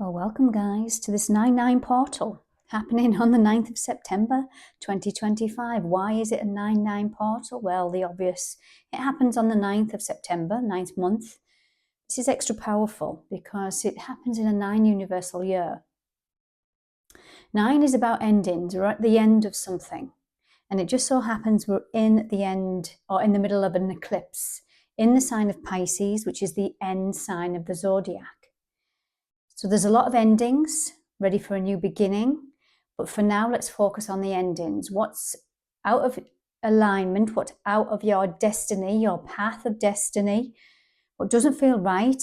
Well, welcome guys to this 9-9 portal happening on the 9th of September 2025. Why is it a 9-9 portal? Well, the obvious. It happens on the 9th of September, 9th month. This is extra powerful because it happens in a 9 universal year. 9 is about endings. We're at the end of something. And it just so happens we're in the end or in the middle of an eclipse in the sign of Pisces, which is the end sign of the zodiac. So there's a lot of endings, ready for a new beginning. But for now, let's focus on the endings. What's out of alignment, what's out of your destiny, your path of destiny, what doesn't feel right,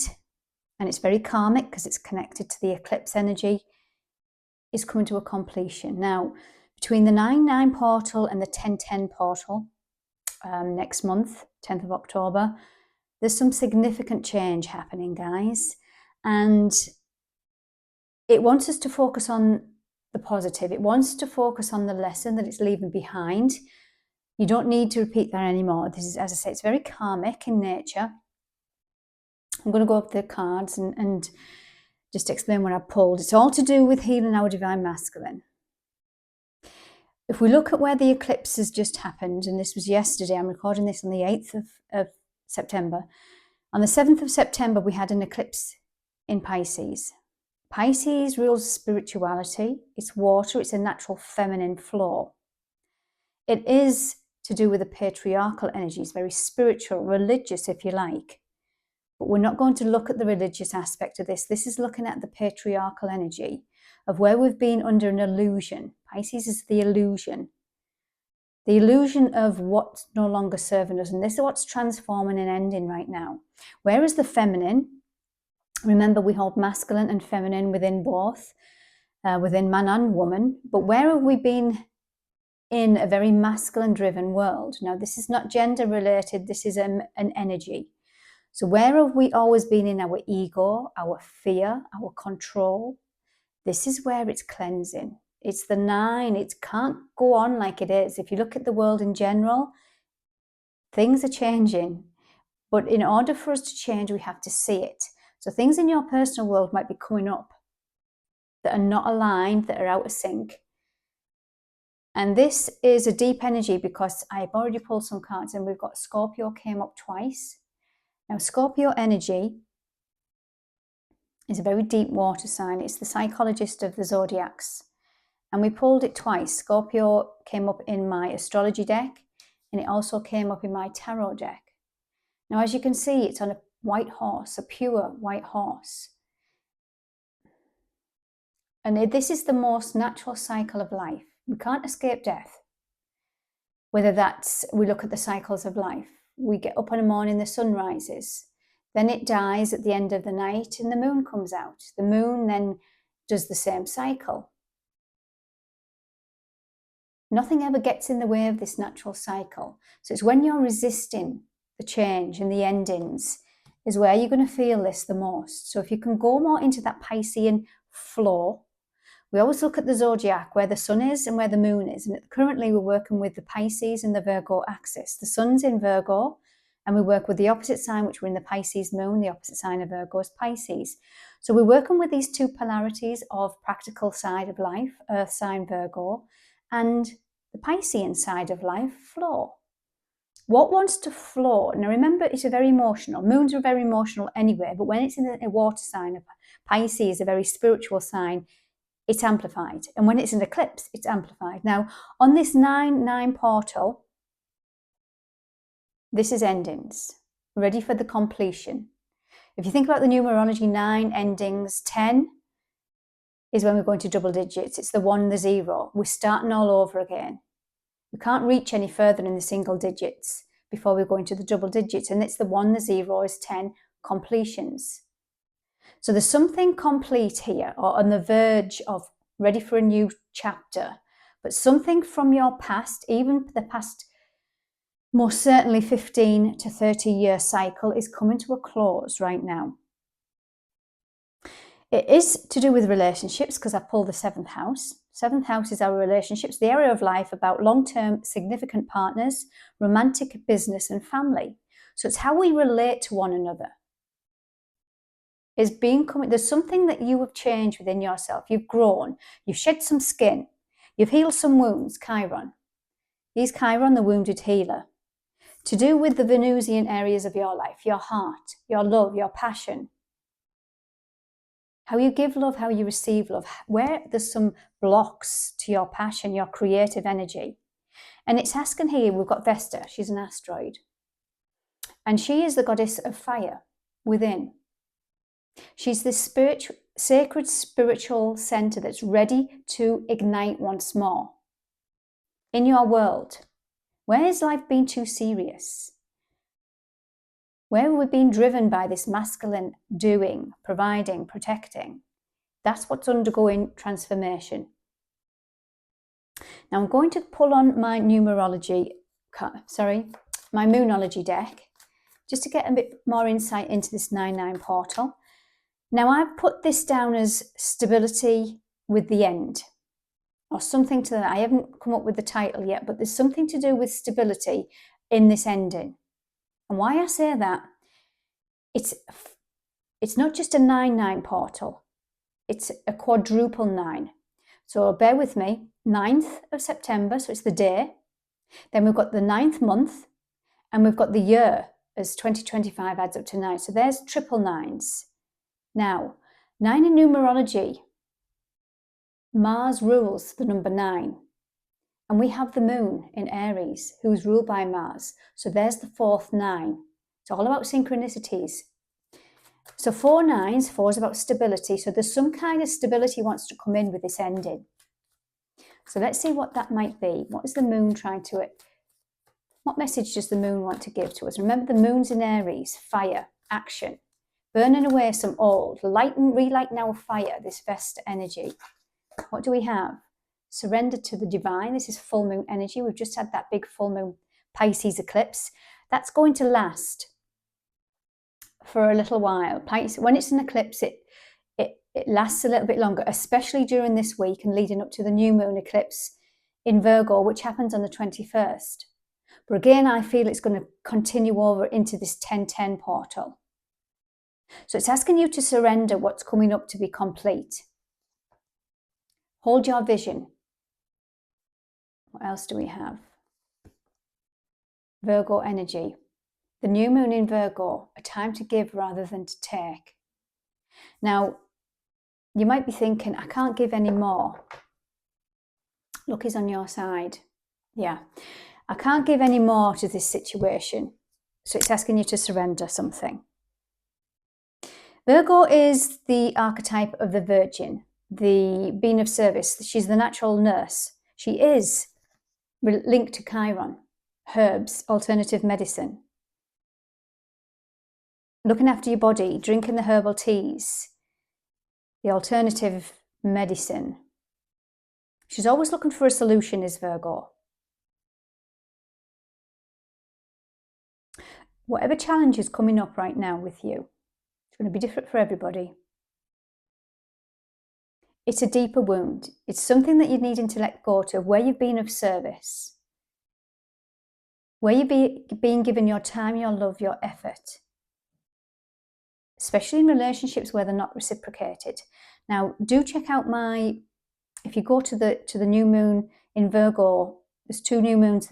and it's very karmic because it's connected to the eclipse energy, is coming to a completion. Now, between the 9-9 portal and the 10-10 portal next month, 10th of October, there's some significant change happening, guys. And it wants us to focus on the positive. It wants to focus on the lesson that it's leaving behind. You don't need to repeat that anymore. This is, as I say, it's very karmic in nature. I'm going to go up the cards and just explain what I pulled. It's all to do with healing our divine masculine. If we look at where the eclipse has just happened, and this was yesterday, I'm recording this on the 8th of September. On the 7th of September, we had an eclipse in Pisces. Pisces rules spirituality. It's water. It's a natural feminine flow. It is to do with the patriarchal energies, very spiritual, religious, if you like. But we're not going to look at the religious aspect of this. This is looking at the patriarchal energy of where we've been under an illusion. Pisces is the illusion of what's no longer serving us. And this is what's transforming and ending right now. Whereas the feminine, remember, we hold masculine and feminine within both, within man and woman. But where have we been in a very masculine-driven world? Now, this is not gender-related. This is an energy. So where have we always been in our ego, our fear, our control? This is where it's cleansing. It's the 9. It can't go on like it is. If you look at the world in general, things are changing. But in order for us to change, we have to see it. So things in your personal world might be coming up that are not aligned, that are out of sync. And this is a deep energy because I've already pulled some cards and we've got Scorpio came up twice. Now, Scorpio energy is a very deep water sign. It's the psychologist of the zodiacs. And we pulled it twice. Scorpio came up in my astrology deck and it also came up in my tarot deck. Now, as you can see, it's on a white horse, a pure white horse. And this is the most natural cycle of life. We can't escape death. Whether that's, we look at the cycles of life. We get up in the morning, the sun rises. Then it dies at the end of the night and the moon comes out. The moon then does the same cycle. Nothing ever gets in the way of this natural cycle. So it's when you're resisting the change and the endings is where you're going to feel this the most. So if you can go more into that Piscean flow, we always look at the zodiac, where the sun is and where the moon is. And currently we're working with the Pisces and the Virgo axis. The sun's in Virgo and we work with the opposite sign, which we're in the Pisces moon. The opposite sign of Virgo is Pisces. So we're working with these two polarities of practical side of life, earth sign Virgo, and the Piscean side of life, flow. What wants to flow? Now remember, it's a very emotional. Moons are very emotional anyway, but when it's in a water sign, Pisces, a very spiritual sign, it's amplified. And when it's in eclipse, it's amplified. Now, on this 9-9 portal, this is endings, ready for the completion. If you think about the numerology, 9 endings, 10 is when we're going to double digits. It's the 1, the 0. We're starting all over again. We can't reach any further in the single digits before we go into the double digits. And it's the 1, the 0 is 10 completions. So there's something complete here, or on the verge of ready for a new chapter. But something from your past, even the past, most certainly 15 to 30 year cycle, is coming to a close right now. It is to do with relationships because I pulled the 7th house. 7th house is our relationships, the area of life about long-term significant partners, romantic, business and family. So it's how we relate to one another. is there's something that you have changed within yourself. You've grown, you've shed some skin, you've healed some wounds, Chiron. He's Chiron, the wounded healer. To do with the Venusian areas of your life, your heart, your love, your passion. How you give love, how you receive love, where there's some blocks to your passion, your creative energy. And it's asking here, we've got Vesta, she's an asteroid. And she is the goddess of fire within. She's this sacred spiritual center that's ready to ignite once more. In your world, where has life been too serious? Where we've been driven by this masculine doing, providing, protecting, that's what's undergoing transformation. Now I'm going to pull on my moonology deck, just to get a bit more insight into this 9-9 portal. Now I've put this down as stability with the end, or something to that. I haven't come up with the title yet, but there's something to do with stability in this ending. And why I say that, it's not just a 9-9 portal, it's a quadruple 9. So bear with me, 9th of September, so it's the day. Then we've got the 9th month, and we've got the year, as 2025 adds up to 9. So there's triple 9s. Now, 9 in numerology, Mars rules the number 9. And we have the moon in Aries, who's ruled by Mars. So there's the 4th 9. It's all about synchronicities. So 4 9s, 4 is about stability. So there's some kind of stability wants to come in with this ending. So let's see what that might be. What is the moon trying to, what message does the moon want to give to us? Remember, the moon's in Aries, fire, action, burning away some old, relight now fire, this Vesta energy. What do we have? Surrender to the divine. This is full moon energy. We've just had that big full moon Pisces eclipse. That's going to last for a little while. When it's an eclipse, it lasts a little bit longer, especially during this week and leading up to the new moon eclipse in Virgo, which happens on the 21st. But again, I feel it's going to continue over into this 10-10 portal. So it's asking you to surrender what's coming up to be complete. Hold your vision. What else do we have? Virgo energy. The new moon in Virgo, a time to give rather than to take. Now, you might be thinking, I can't give any more. Luck is on your side. Yeah, I can't give any more to this situation. So it's asking you to surrender something. Virgo is the archetype of the Virgin, the being of service. She's the natural nurse. She is linked to Chiron, herbs, alternative medicine. Looking after your body, drinking the herbal teas, the alternative medicine. She's always looking for a solution, is Virgo. Whatever challenge is coming up right now with you, it's going to be different for everybody. It's a deeper wound. It's something that you're needing to let go to, where you've been of service, where you've been given your time, your love, your effort, especially in relationships where they're not reciprocated. Now, do check out if you go to the new moon in Virgo, there's 2 new moons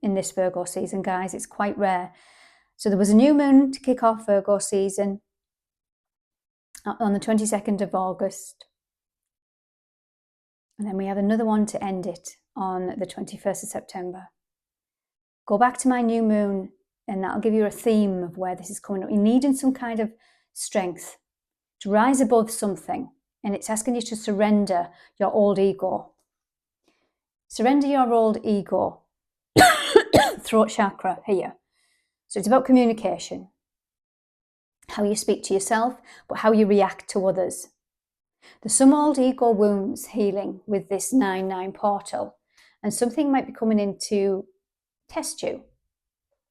in this Virgo season, guys. It's quite rare. So there was a new moon to kick off Virgo season on the 22nd of August. And then we have another one to end it on the 21st of September. Go back to my new moon, and that'll give you a theme of where this is coming up. You're needing some kind of strength to rise above something, and it's asking you to surrender your old ego. Surrender your old ego. Throat chakra here. So it's about communication. How you speak to yourself, but how you react to others. There's some old ego wounds healing with this 9-9 portal, and something might be coming in to test you.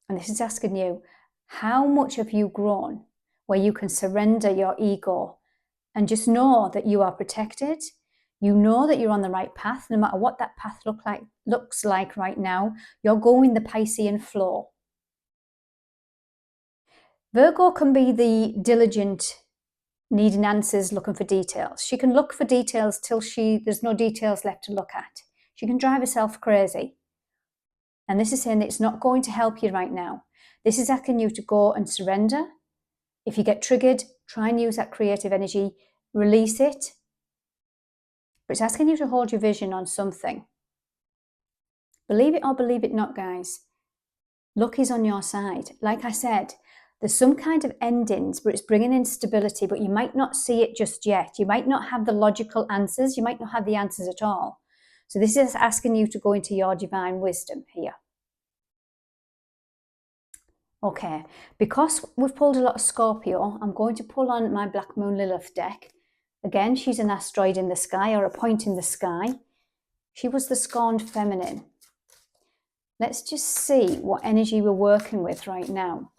And this is asking you, how much have you grown where you can surrender your ego and just know that you are protected? You know that you're on the right path, no matter what that path looks like right now. You're going the Piscean flow. Virgo can be the diligent needing answers, looking for details. She can look for details till there's no details left to look at. She can drive herself crazy. And this is saying that it's not going to help you right now. This is asking you to go and surrender. If you get triggered, try and use that creative energy, release it. But it's asking you to hold your vision on something. Believe it or believe it not, guys. Luck is on your side. Like I said, there's some kind of endings, but it's bringing in stability, but you might not see it just yet. You might not have the logical answers. You might not have the answers at all. So this is asking you to go into your divine wisdom here. Okay, because we've pulled a lot of Scorpio, I'm going to pull on my Black Moon Lilith deck. Again, she's an asteroid in the sky, or a point in the sky. She was the scorned feminine. Let's just see what energy we're working with right now.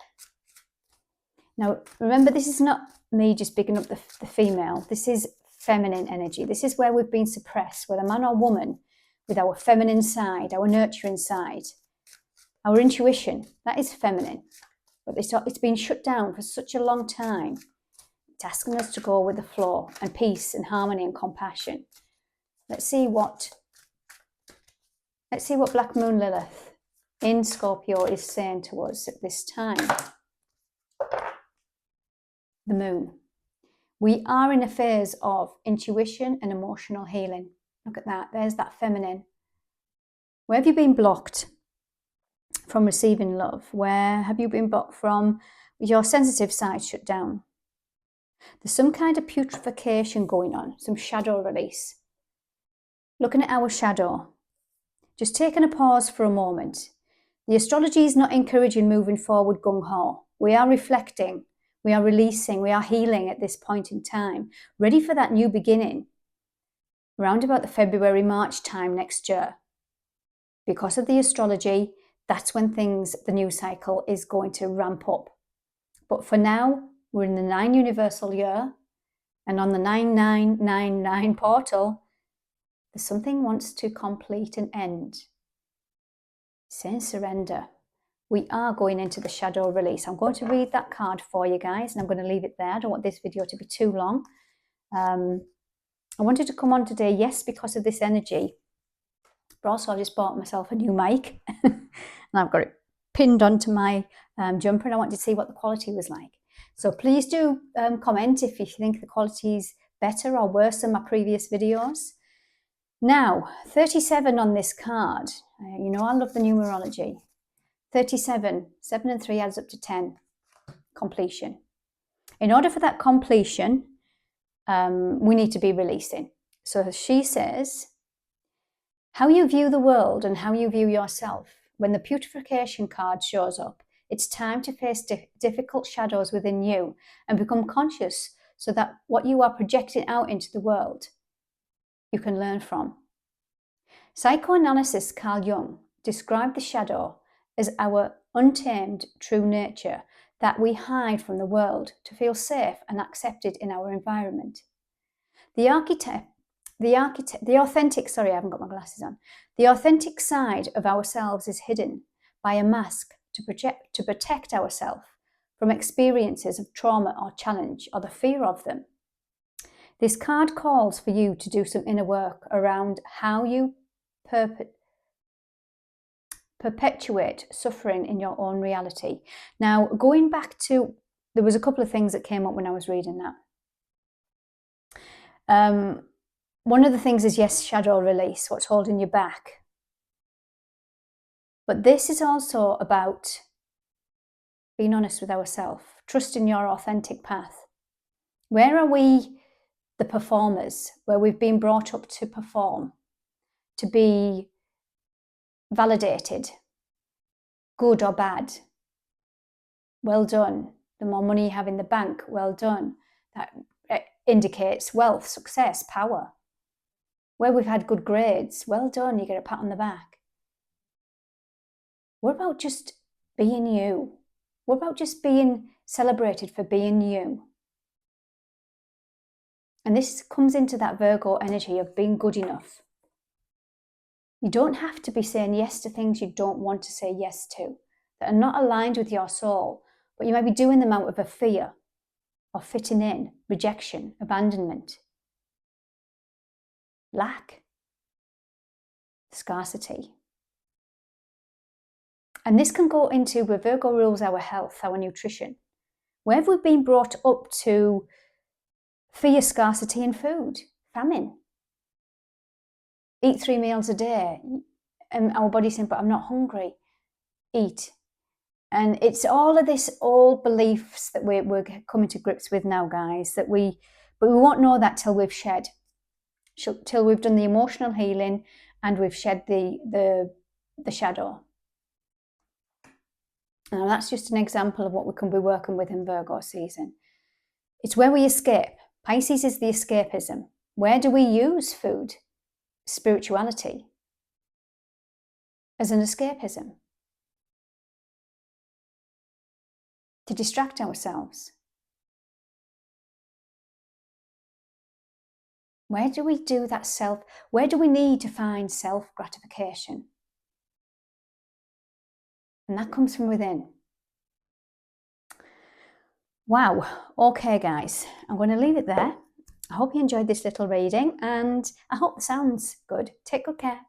Now, remember, this is not me just picking up the female. This is feminine energy. This is where we've been suppressed, whether man or woman, with our feminine side, our nurturing side, our intuition. That is feminine. But it's been shut down for such a long time. It's asking us to go with the flow and peace and harmony and compassion. Let's see what Black Moon Lilith in Scorpio is saying to us at this time. The moon. We are in a phase of intuition and emotional healing. Look at that. There's that feminine. Where have you been blocked from receiving love? Where have you been blocked from your sensitive side shut down? There's some kind of putrefaction going on, some shadow release. Looking at our shadow, just taking a pause for a moment. The astrology is not encouraging moving forward gung-ho. We are reflecting, we are releasing, we are healing at this point in time, ready for that new beginning, around about the February, March time next year. Because of the astrology, that's when the new cycle is going to ramp up. But for now, we're in the 9 universal year, and on the 9999 portal, there's something wants to complete and end. Saying surrender. We are going into the shadow release. I'm going to read that card for you guys, and I'm going to leave it there. I don't want this video to be too long. I wanted to come on today, yes, because of this energy, but also I just bought myself a new mic, and I've got it pinned onto my jumper, and I wanted to see what the quality was like. So please do comment if you think the quality is better or worse than my previous videos. Now, 37 on this card. You know, I love the numerology. 37, 7 and 3 adds up to 10. Completion. In order for that completion, we need to be releasing. So she says, how you view the world and how you view yourself. When the putrefaction card shows up, it's time to face difficult shadows within you and become conscious so that what you are projecting out into the world, you can learn from. Psychoanalyst Carl Jung described the shadow as our untamed true nature that we hide from the world to feel safe and accepted in our environment. The authentic side of ourselves is hidden by a mask to protect ourselves from experiences of trauma or challenge or the fear of them. This card calls for you to do some inner work around how you perpetuate suffering in your own reality. Now, going back to, there was a couple of things that came up when I was reading that. One of the things is, yes, shadow release, what's holding you back. But this is also about being honest with ourselves, trusting your authentic path. Where are we the performers, where we've been brought up to perform, to be validated, good or bad? Well done. The more money you have in the bank, well done. That indicates wealth, success, power. Where we've had good grades, well done, you get a pat on the back. What about just being you? What about just being celebrated for being you? And this comes into that Virgo energy of being good enough. You don't have to be saying yes to things you don't want to say yes to, that are not aligned with your soul, but you might be doing them out of a fear. of fitting in, rejection, abandonment, lack, scarcity. And this can go into where Virgo rules our health, our nutrition. Where have we been brought up to fear scarcity in food, famine? Eat 3 meals a day. And our body's saying, but I'm not hungry. Eat. And it's all of this old beliefs that we're coming to grips with now, guys, but we won't know that till we've shed, till we've done the emotional healing and we've shed the shadow. Now that's just an example of what we can be working with in Virgo season. It's where we escape. Pisces is the escapism. Where do we use food, spirituality, as an escapism? To distract ourselves. Where do we do that where do we need to find self-gratification? And that comes from within. Wow. Okay, guys, I'm going to leave it there. I hope you enjoyed this little reading and I hope it sounds good. Take good care.